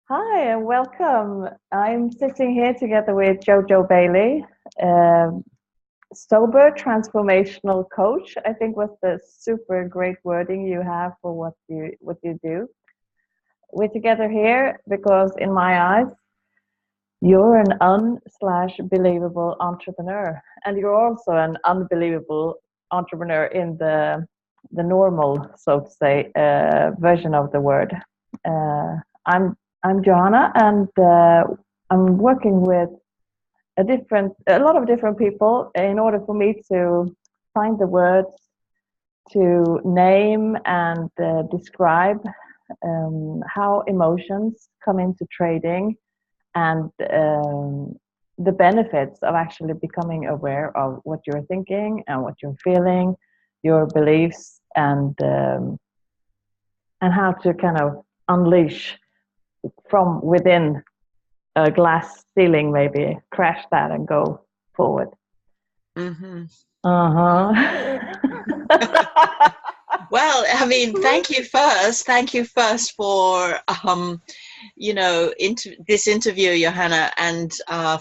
Hi and welcome. I'm sitting here together with Jojo Bailey, um, Sober Transformational Coach. I think was the super great wording you have for what you do. We're together here because, in my eyes, you're an un/believable entrepreneur, and you're also an unbelievable entrepreneur in the normal, so to say, version of the word. Uh, I'm I'm Johanna, and I'm working with a lot of different people in order for me to find the words to name and describe how emotions come into trading and the benefits of actually becoming aware of what you're thinking and what you're feeling, your beliefs, and how to kind of unleash from within a glass ceiling, maybe crash that and go forward. Hmm. Well, I mean, thank you first. Thank you first for, this interview, Johanna, and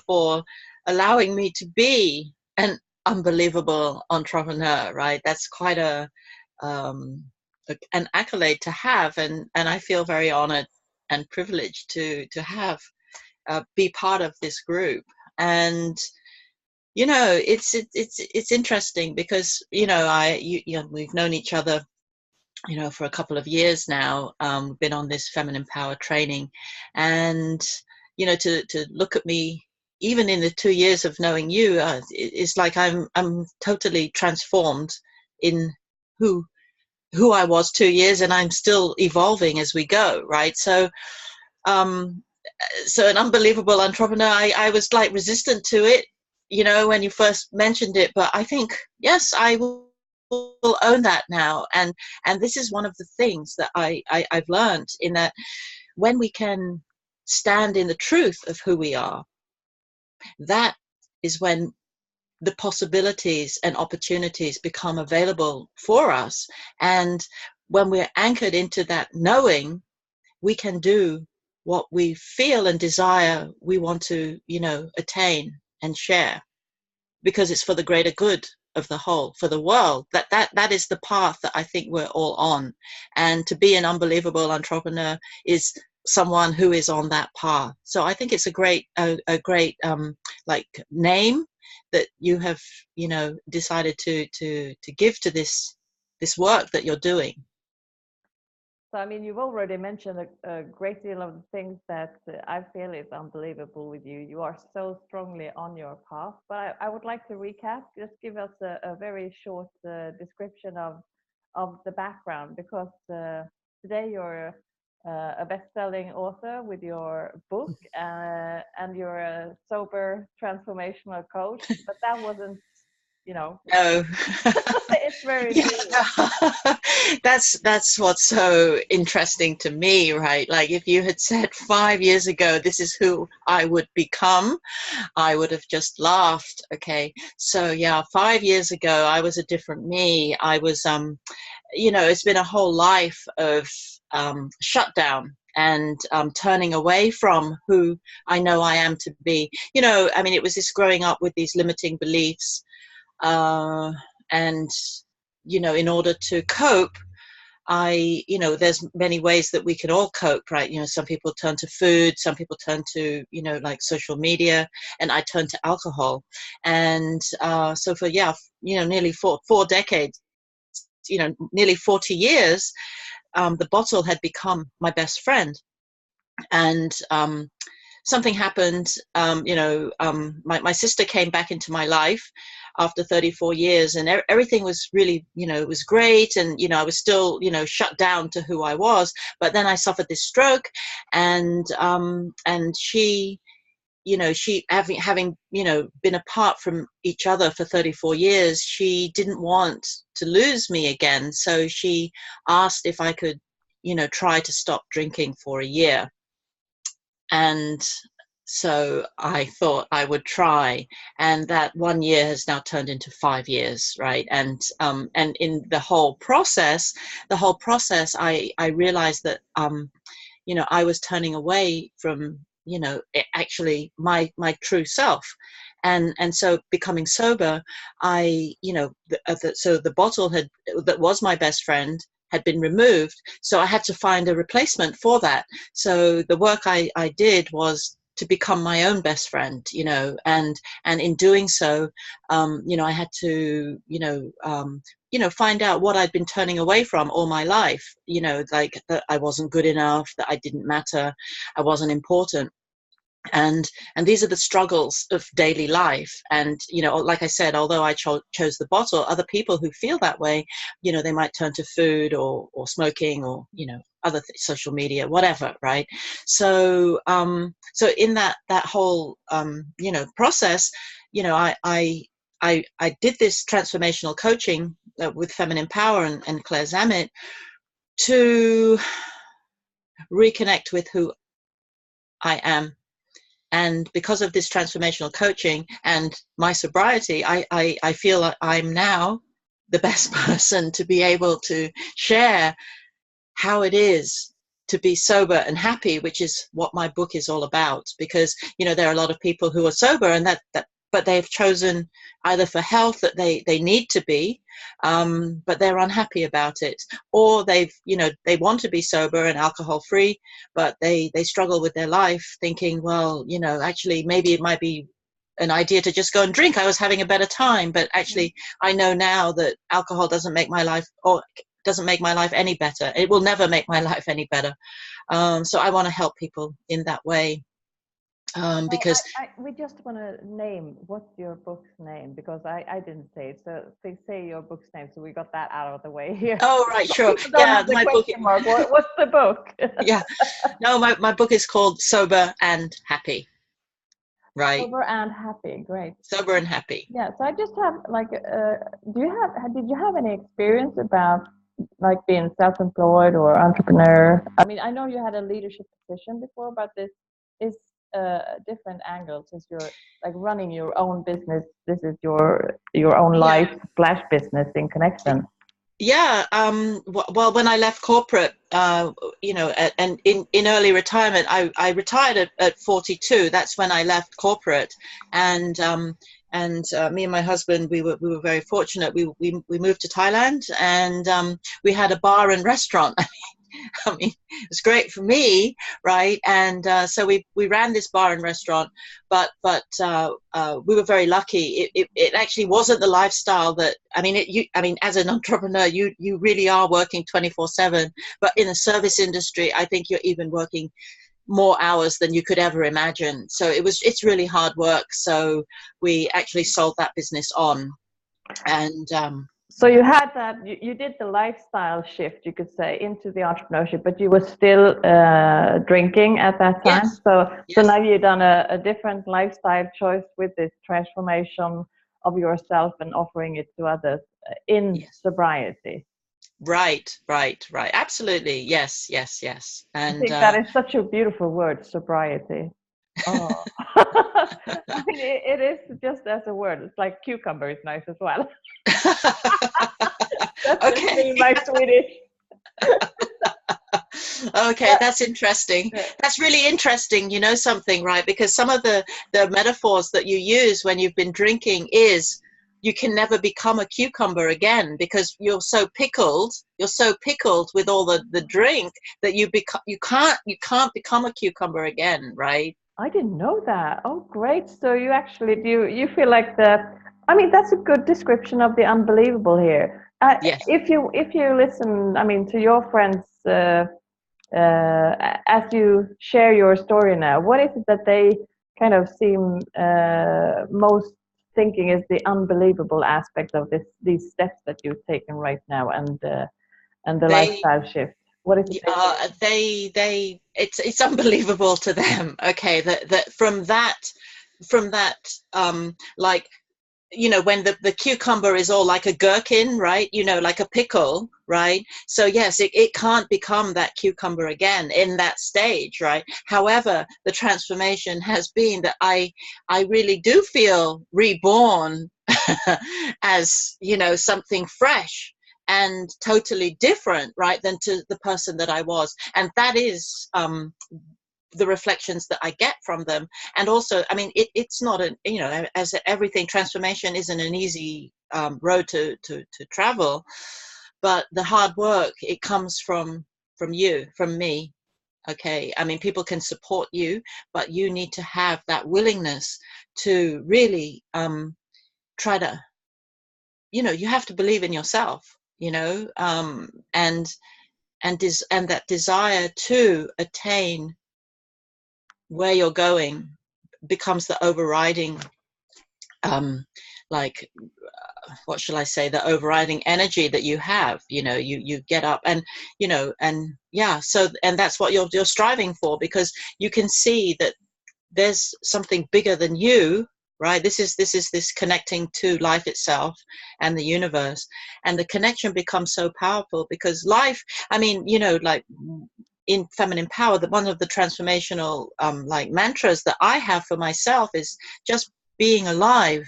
for allowing me to be an unbelievable entrepreneur, right? That's quite um, an accolade to have. And I feel very honored and privileged to have be part of this group. And it's interesting because we've known each other for a couple of years now. Been on this feminine power training, and to look at me even in the 2 years of knowing you, it's like I'm totally transformed in who I was 2 years, and I'm still evolving as we go, right? Um, so an unbelievable entrepreneur, I was like resistant to it, when you first mentioned it, but I think, yes, I will own that now. And this is one of the things that I've learned, in that when we can stand in the truth of who we are, that is when the possibilities and opportunities become available for us. And when we're anchored into that knowing, we can do what we feel and desire we want to, attain and share, because it's for the greater good of the whole, for the world. That is the path that I think we're all on. And to be an unbelievable entrepreneur is someone who is on that path. So I think it's a great like name that you have, decided to give to this work that you're doing. So, I mean, you've already mentioned a great deal of the things that I feel is unbelievable with you. You are so strongly on your path. But I would like to recap, just give us a very short description of the background, because today you're a best-selling author with your book, and you're a sober transformational coach. But that wasn't, you know, No. it's very new. Yeah. That's what's so interesting to me, right? Like, if you had said 5 years ago this is who I would become, I would have just laughed. Okay, so yeah, 5 years ago I was a different me. I was it's been a whole life of shutdown and turning away from who I know I am to be. I mean, it was this growing up with these limiting beliefs, and in order to cope, there's many ways that we can all cope, right? Some people turn to food, some people turn to, like social media, and I turned to alcohol. And so for, nearly four decades, nearly 40 years, the bottle had become my best friend. And something happened. My sister came back into my life after 34 years, and everything was really, it was great. And, I was still, shut down to who I was. But then I suffered this stroke, and she, she having, been apart from each other for 34 years, she didn't want to lose me again. So she asked if I could, try to stop drinking for a year. And so I thought I would try, and that 1 year has now turned into 5 years, right? And in the whole process, I realized that I was turning away from, actually my true self. And so becoming sober, so the bottle that was my best friend had been removed. So I had to find a replacement for that. So the work I did was to become my own best friend, and in doing so, I had to, find out what I'd been turning away from all my life, like that I wasn't good enough, that I didn't matter, I wasn't important. And these are the struggles of daily life. And like I said, although I chose the bottle, other people who feel that way, they might turn to food or smoking or other social media, whatever, right? So so in that whole process, I did this transformational coaching with Feminine Power and Claire Zammit to reconnect with who I am. And because of this transformational coaching and my sobriety, I feel like I'm now the best person to be able to share how it is to be sober and happy, which is what my book is all about. Because, there are a lot of people who are sober and but they've chosen either for health that they need to be, but they're unhappy about it, or they want to be sober and alcohol free, but they struggle with their life, thinking, well, actually maybe it might be an idea to just go and drink. I was having a better time, but actually I know now that alcohol doesn't make my life any better. It will never make my life any better. So I want to help people in that way. Because we just want to name, what's your book's name, because I didn't say it, so please say your book's name so we got that out of the way here. Oh, right, sure. Yeah, my book. What's the book? Yeah, no, my book is called Sober and Happy. Right. Sober and Happy, great. Sober and Happy. Yeah, so I just have did you have any experience about like being self-employed or entrepreneur? I mean, I know you had a leadership position before, but this is a different angle, since you're like running your own business. This is your own life / business in connection. Yeah. Well, when I left corporate, and in early retirement, I retired at 42. That's when I left corporate, and me and my husband, we were very fortunate. We moved to Thailand, and we had a bar and restaurant. I mean, it was great for me, right? And so we ran this bar and restaurant, but we were very lucky. It actually wasn't the lifestyle that, I mean, as an entrepreneur, you really are working 24/7. But in the service industry, I think you're even working more hours than you could ever imagine. So it's really hard work. So we actually sold that business on, and so you had that, you did the lifestyle shift, you could say, into the entrepreneurship, but you were still drinking at that time. Yes. So now you've done a different lifestyle choice with this transformation of yourself and offering it to others in sobriety. Right. Absolutely. Yes. And I think that is such a beautiful word, sobriety. Oh. I mean, it is just as a word. It's like cucumber is nice as well. That's okay. My Swedish. Okay, that's interesting. That's really interesting. You know something, right? Because some of the metaphors that you use when you've been drinking is you can never become a cucumber again, because you're so pickled with all the drink that you can't become a cucumber again, right? I didn't know that. Oh, great. So you actually you feel like I mean, that's a good description of the unbelievable here. Yes. If you listen, I mean, to your friends, as you share your story now, what is it that they kind of seem most thinking is the unbelievable aspect of these steps that you've taken right now, and the lifestyle shift? What is it? It's unbelievable to them. Okay, that from that like, you know, when the cucumber is all like a gherkin, right? You know, like a pickle, right? So yes, it can't become that cucumber again in that stage, right? However, the transformation has been that I really do feel reborn as, you know, something fresh. and totally different, right, than to the person that I was. And that is the reflections that I get from them. And also, I mean, it's not a, you know, as everything, transformation isn't an easy road to travel, but the hard work, it comes from you, from me. Okay, I mean, people can support you, but you need to have that willingness to really try to, you know, you have to believe in yourself, you know, and that desire to attain where you're going becomes the overriding like what shall I say, the overriding energy that you have. You know, you get up and, you know, and yeah, so, and that's what you're striving for, because you can see that there's something bigger than you, right? This is connecting to life itself and the universe, and the connection becomes so powerful because life, I mean, you know, like in Feminine Power, that one of the transformational like mantras that I have for myself is just being alive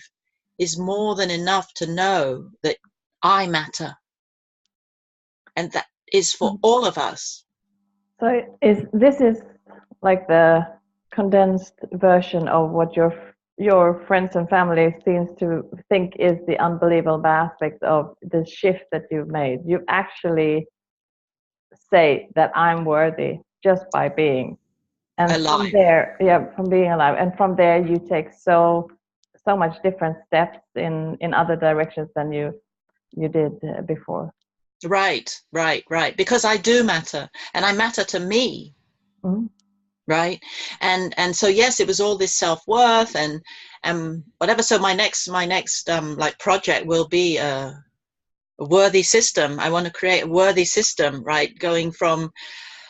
is more than enough to know that I matter, and that is for all of us. So this is like the condensed version of what your friends and family seems to think is the unbelievable aspect of the shift that you've made. You actually say that I'm worthy just by being, and from Alive. there, yeah, from being alive, and from there you take so much different steps in other directions than you did before. Right. Because I do matter, and I matter to me. Mm-hmm. Right. And so yes, it was all this self-worth and whatever. So my next like project will be a worthy system. I want to create a worthy system, right, going from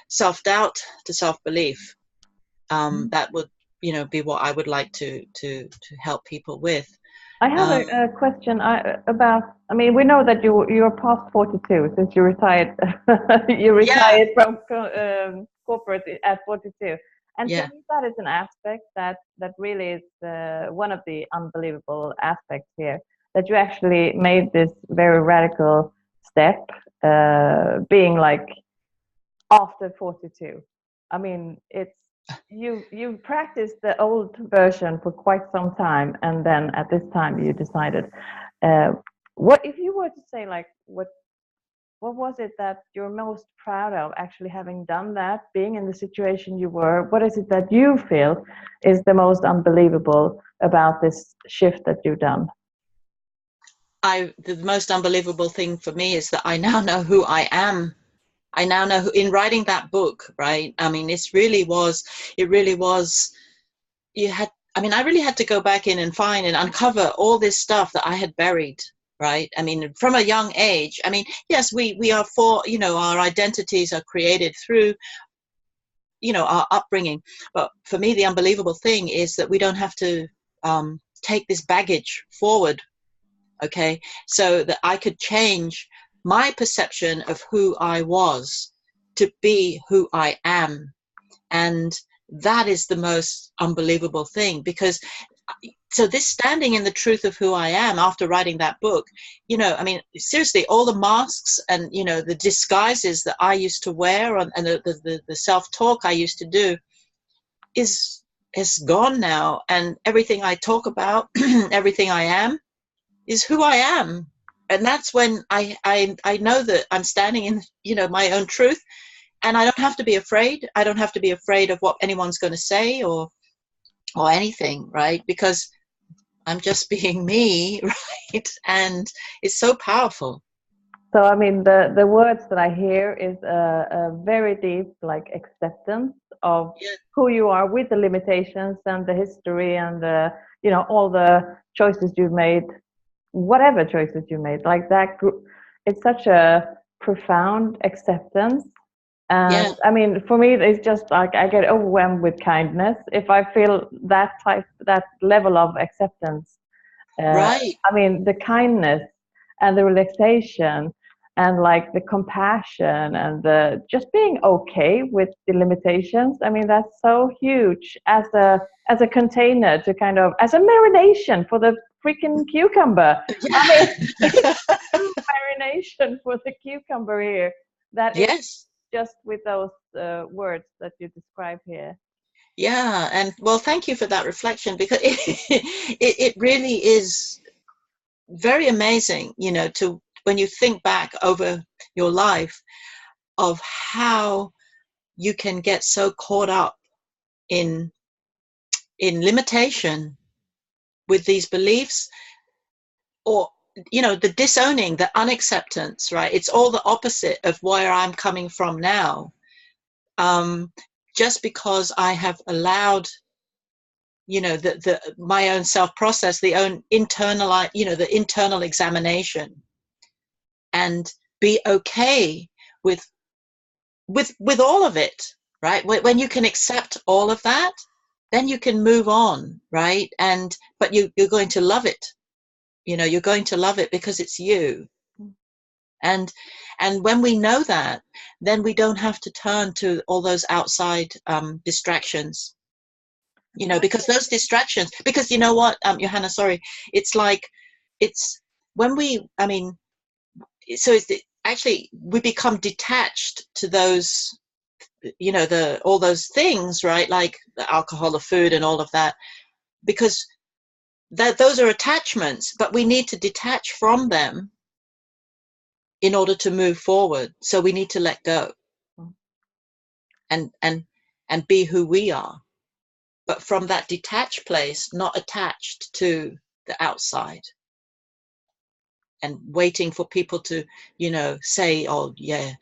self-doubt to self-belief. That would, you know, be what I would like to help people with. I have a question about. I mean, we know that you're past 42 since you retired. You retired from corporate at 42, and to me that is an aspect that really is one of the unbelievable aspects here. That you actually made this very radical step, being like after 42. I mean, it's you practiced the old version for quite some time, and then at this time you decided. What if you were to say, like, what was it that you're most proud of actually having done that, being in the situation you were? What is it that you feel is the most unbelievable about this shift that you've done? The most unbelievable thing for me is that I now know who I am. I now know who, in writing that book, right? I mean, it really was, I really had to go back in and find and uncover all this stuff that I had buried, right? I mean, from a young age. I mean, yes, we are you know, our identities are created through, you know, our upbringing. But for me, the unbelievable thing is that we don't have to take this baggage forward, okay? So that I could change my perception of who I was to be who I am. And that is the most unbelievable thing, because so this standing in the truth of who I am after writing that book, you know, I mean, seriously, all the masks and, you know, the disguises that I used to wear and the self-talk I used to do is gone now. And everything I talk about, everything I am, is who I am. And that's when I know that I'm standing in, you know, my own truth, and I don't have to be afraid. I don't have to be afraid of what anyone's going to say or anything, right? Because I'm just being me, right? And it's so powerful. So, I mean, the words that I hear is a very deep, like, acceptance of who you are with the limitations and the history and the, you know, all the choices you've made, whatever choices you made, like that. It's such a profound acceptance. And I mean, for me, it's just like I get overwhelmed with kindness if I feel that level of acceptance. Right. I mean, the kindness and the relaxation and like the compassion and the just being okay with the limitations. I mean, that's so huge as a container to kind of, as a marination for freaking cucumber. I mean, Yeah. marination for the cucumber here. That is Yes. just with those words that you describe here. Yeah. And well, thank you for that reflection, because it really is very amazing, to when you think back over your life of how you can get so caught up in limitation with these beliefs, or the disowning, the unacceptance, right? It's all the opposite of where I'm coming from now. Just because I have allowed the my own self process, the own internal, the internal examination, and be okay with all of it, right? When you can accept all of that, then you can move on, right? But you're going to love it. You're going to love it because it's you. And when we know that, then we don't have to turn to all those outside distractions, because those distractions, because you know what, Johanna, sorry, it's like, it's when we, I mean, so it's actually, we become detached to those, all those things, right? Like the alcohol, the food, and all of that, because those are attachments, but we need to detach from them in order to move forward. So we need to let go and be who we are, but from that detached place, not attached to the outside and waiting for people to, say, oh yeah,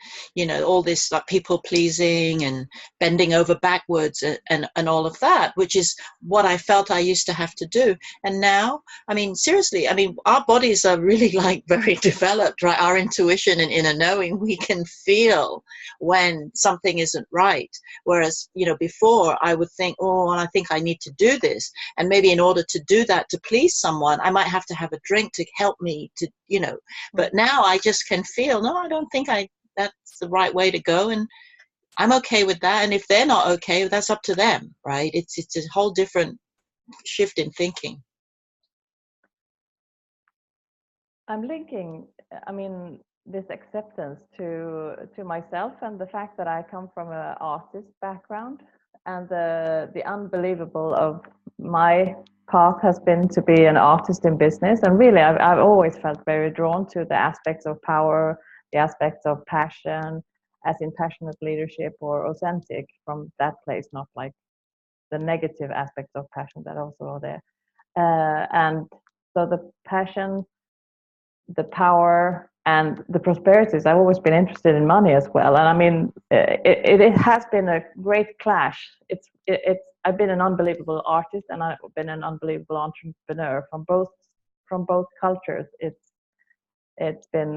all this like people pleasing and bending over backwards and all of that, which is what I felt I used to have to do. And now, I mean, seriously, I mean, our bodies are really like very developed, right? Our intuition and inner knowing, we can feel when something isn't right. Whereas, before I would think, oh, well, I think I need to do this. And maybe in order to do that, to please someone, I might have to have a drink to help me to, but now I just can feel, no, I don't think that's the right way to go. And I'm okay with that. And if they're not okay, that's up to them, right? It's a whole different shift in thinking. I'm linking, I mean, this acceptance to myself, and the fact that I come from an artist background, and the unbelievable of my path has been to be an artist in business. And really, I've always felt very drawn to the aspects of power, the aspects of passion, as in passionate leadership or authentic, from that place, not like the negative aspects of passion that also are there. And so the passion, the power, and the prosperities. I've always been interested in money as well, and I mean, it has been a great clash. I've been an unbelievable artist, and I've been an unbelievable entrepreneur from both cultures. It's been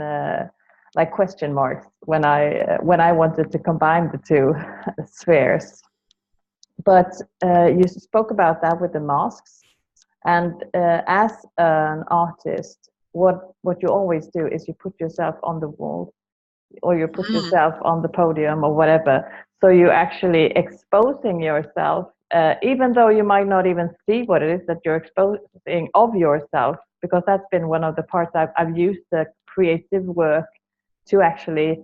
like question marks when I wanted to combine the two spheres. But you spoke about that with the masks, and as an artist, what you always do is you put yourself on the wall, or you put yourself on the podium or whatever. So you're actually exposing yourself, even though you might not even see what it is that you're exposing of yourself, because that's been one of the parts I've used the creative work to actually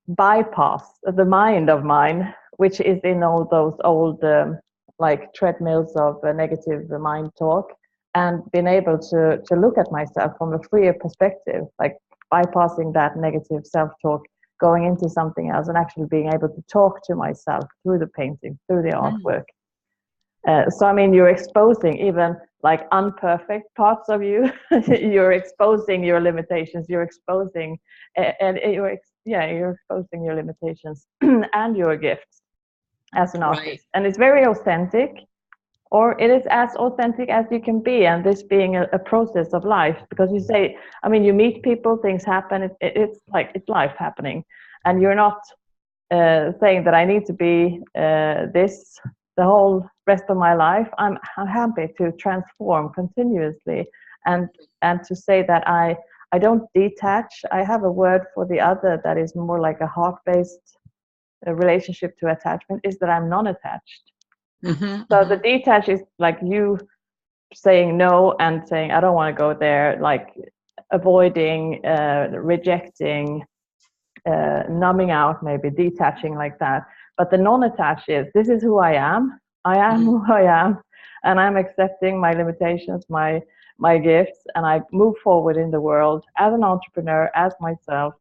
bypass the mind of mine, which is in all those old like treadmills of negative mind talk, and being able to look at myself from a freer perspective, like bypassing that negative self-talk, going into something else, and actually being able to talk to myself through the painting, through the artwork. So I mean, you're exposing even like unperfect parts of you. You're exposing your limitations. You're exposing, and you're exposing your limitations and your gifts as an artist. Right. And it's very authentic, or it is as authentic as you can be. And this being a process of life, because you say, I mean, you meet people, things happen. It's like it's life happening, and you're not saying that I need to be this the whole rest of my life. I'm happy to transform continuously, and to say that I don't detach. I have a word for the other that is more like a heart-based relationship to attachment, is that I'm non-attached. Mm-hmm, So mm-hmm. the detach is like you saying no and saying, I don't want to go there, like avoiding, rejecting, numbing out, maybe detaching like that. But the non-attached is, this is who I am. I am Mm-hmm. who I am, and I'm accepting my limitations, my gifts, and I move forward in the world as an entrepreneur, as myself,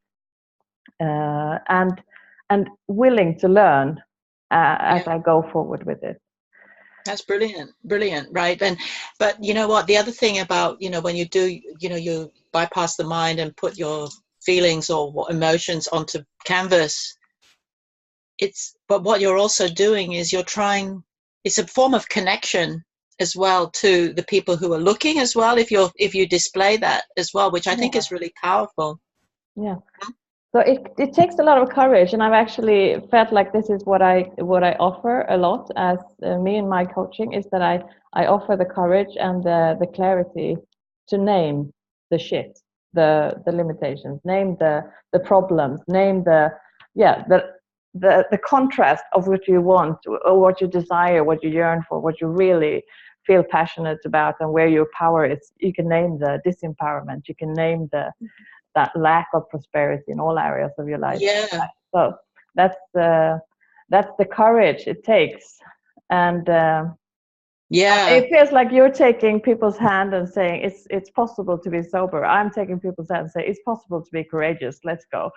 and willing to learn as Yeah. I go forward with it. That's brilliant, brilliant, right? And but you know what? The other thing about, when you do, you bypass the mind and put your feelings or emotions onto canvas. But what you're also doing is it's a form of connection as well to the people who are looking as well. If you display that as well, which I think Yeah, is really powerful. yeah. So it takes a lot of courage, and I've actually felt like this is what I offer a lot as me in my coaching, is that I offer the courage and the clarity to name the shit, the limitations, name the problems, name the contrast of what you want or what you desire, what you yearn for, what you really feel passionate about, and where your power is. You can name the disempowerment, you can name that lack of prosperity in all areas of your life. Yeah, So that's the courage it takes, and yeah. it feels like you're taking people's hand and saying it's possible to be sober. I'm taking people's hand and saying it's possible to be courageous. Let's go.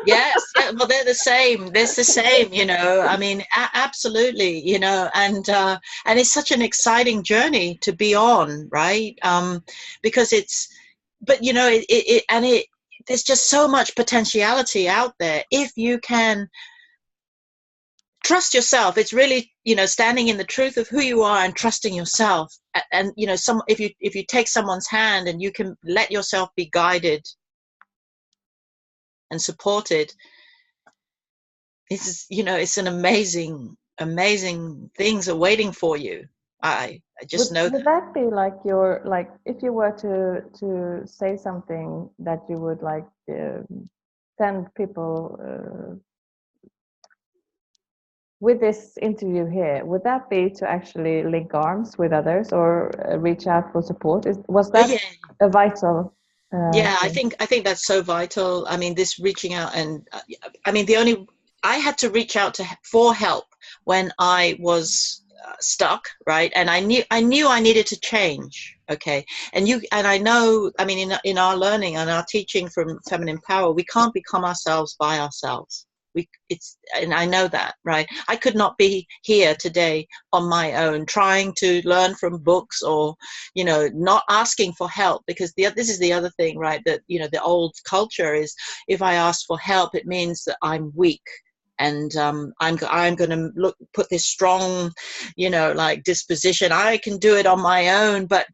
Yes, yeah, well, they're the same. There's the same, I mean, absolutely, and it's such an exciting journey to be on, right? Because but there's just so much potentiality out there if you can trust yourself. It's really, standing in the truth of who you are and trusting yourself. And if you take someone's hand and you can let yourself be guided and supported. It's an amazing things are waiting for you. I just know Would that. that be like if you were to say something that you would like send people with this interview here, would that be to actually link arms with others or reach out for support? Was that Yeah, a vital yeah. I thing? think that's so vital. I mean, this reaching out, and I mean, I had to reach out for help when I was stuck, right? And I knew I needed to change. Okay, and I know. I mean, in our learning and our teaching from Feminine Power, we can't become ourselves by ourselves. And I know that, right? I could not be here today on my own trying to learn from books or not asking for help, because this is the other thing, right? That the old culture is, if I ask for help, it means that I'm weak, and I'm going to put this strong like disposition. I can do it on my own. But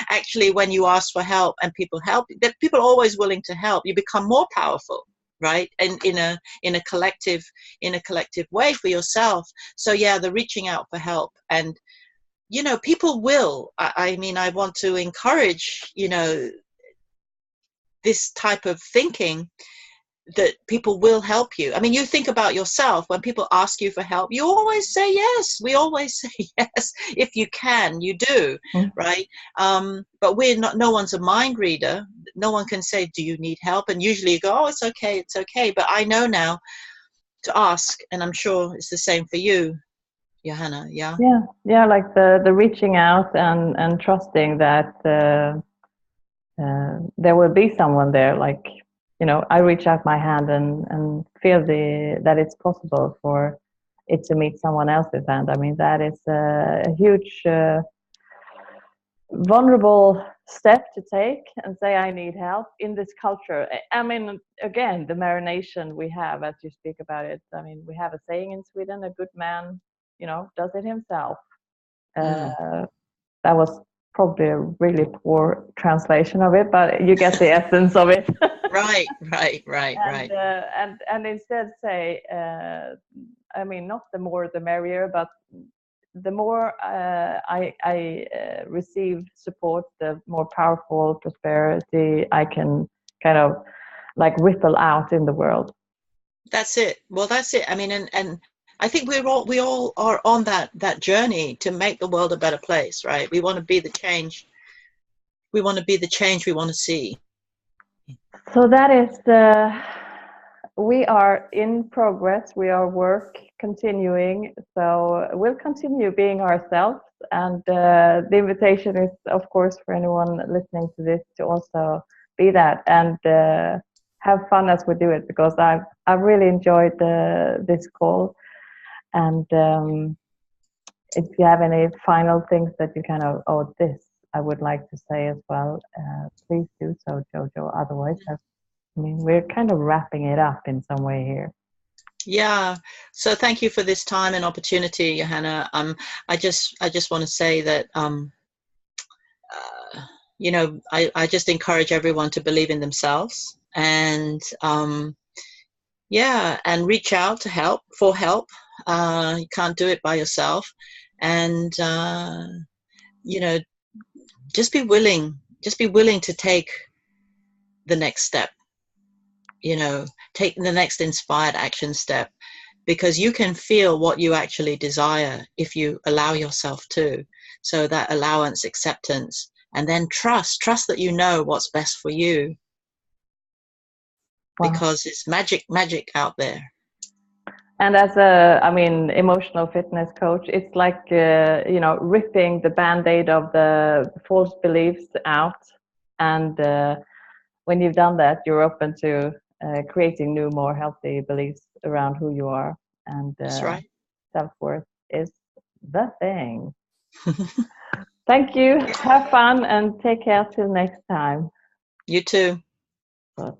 actually, when you ask for help and people help, that people are always willing to help, you become more powerful, right? And in a collective way for yourself. So yeah, the reaching out for help. And people will. I mean, I want to encourage this type of thinking, that people will help you. I mean, you think about yourself. When people ask you for help, you always say yes. We always say yes. If you can, you do, right? But no one's a mind reader. No one can say, do you need help? And usually you go, oh, it's okay. But I know now to ask, and I'm sure it's the same for you, Johanna. Yeah. Yeah, like the reaching out and trusting that there will be someone there. Like, I reach out my hand and feel that it's possible for it to meet someone else's hand. I mean, that is a huge vulnerable step to take and say, I need help in this culture. I mean, again, the marination we have, as you speak about it. I mean, we have a saying in Sweden, a good man, does it himself. That was probably a really poor translation of it, but you get the essence of it. Right. And instead say, I mean, not the more the merrier, but the more I receive support, the more powerful prosperity I can kind of like ripple out in the world. That's it. Well, that's it. I mean, and I think we all are on that journey to make the world a better place, right? We want to be the change. We want to be the change we want to see. So that is we are in progress. We are work continuing. So we'll continue being ourselves. And the invitation is, of course, for anyone listening to this to also be that and have fun as we do it, because I've really enjoyed this call. And if you have any final things that you kind of, oh, this I would like to say as well, please do so, Jojo. Otherwise, I mean, we're kind of wrapping it up in some way here. Yeah. So thank you for this time and opportunity, Johanna. I just want to say that, you know, I just encourage everyone to believe in themselves and, yeah, and reach out for help. You can't do it by yourself. And, you know, just be willing to take the next step, you know, take the next inspired action step, because you can feel what you actually desire if you allow yourself to. So that allowance, acceptance, and then trust that you know what's best for you. Wow. Because it's magic out there. And as a, I mean, emotional fitness coach, it's like, you know, ripping the Band-Aid of the false beliefs out. And when you've done that, you're open to creating new, more healthy beliefs around who you are. And that's right. Self-worth is the thing. Thank you. Have fun and take care till next time. You too. But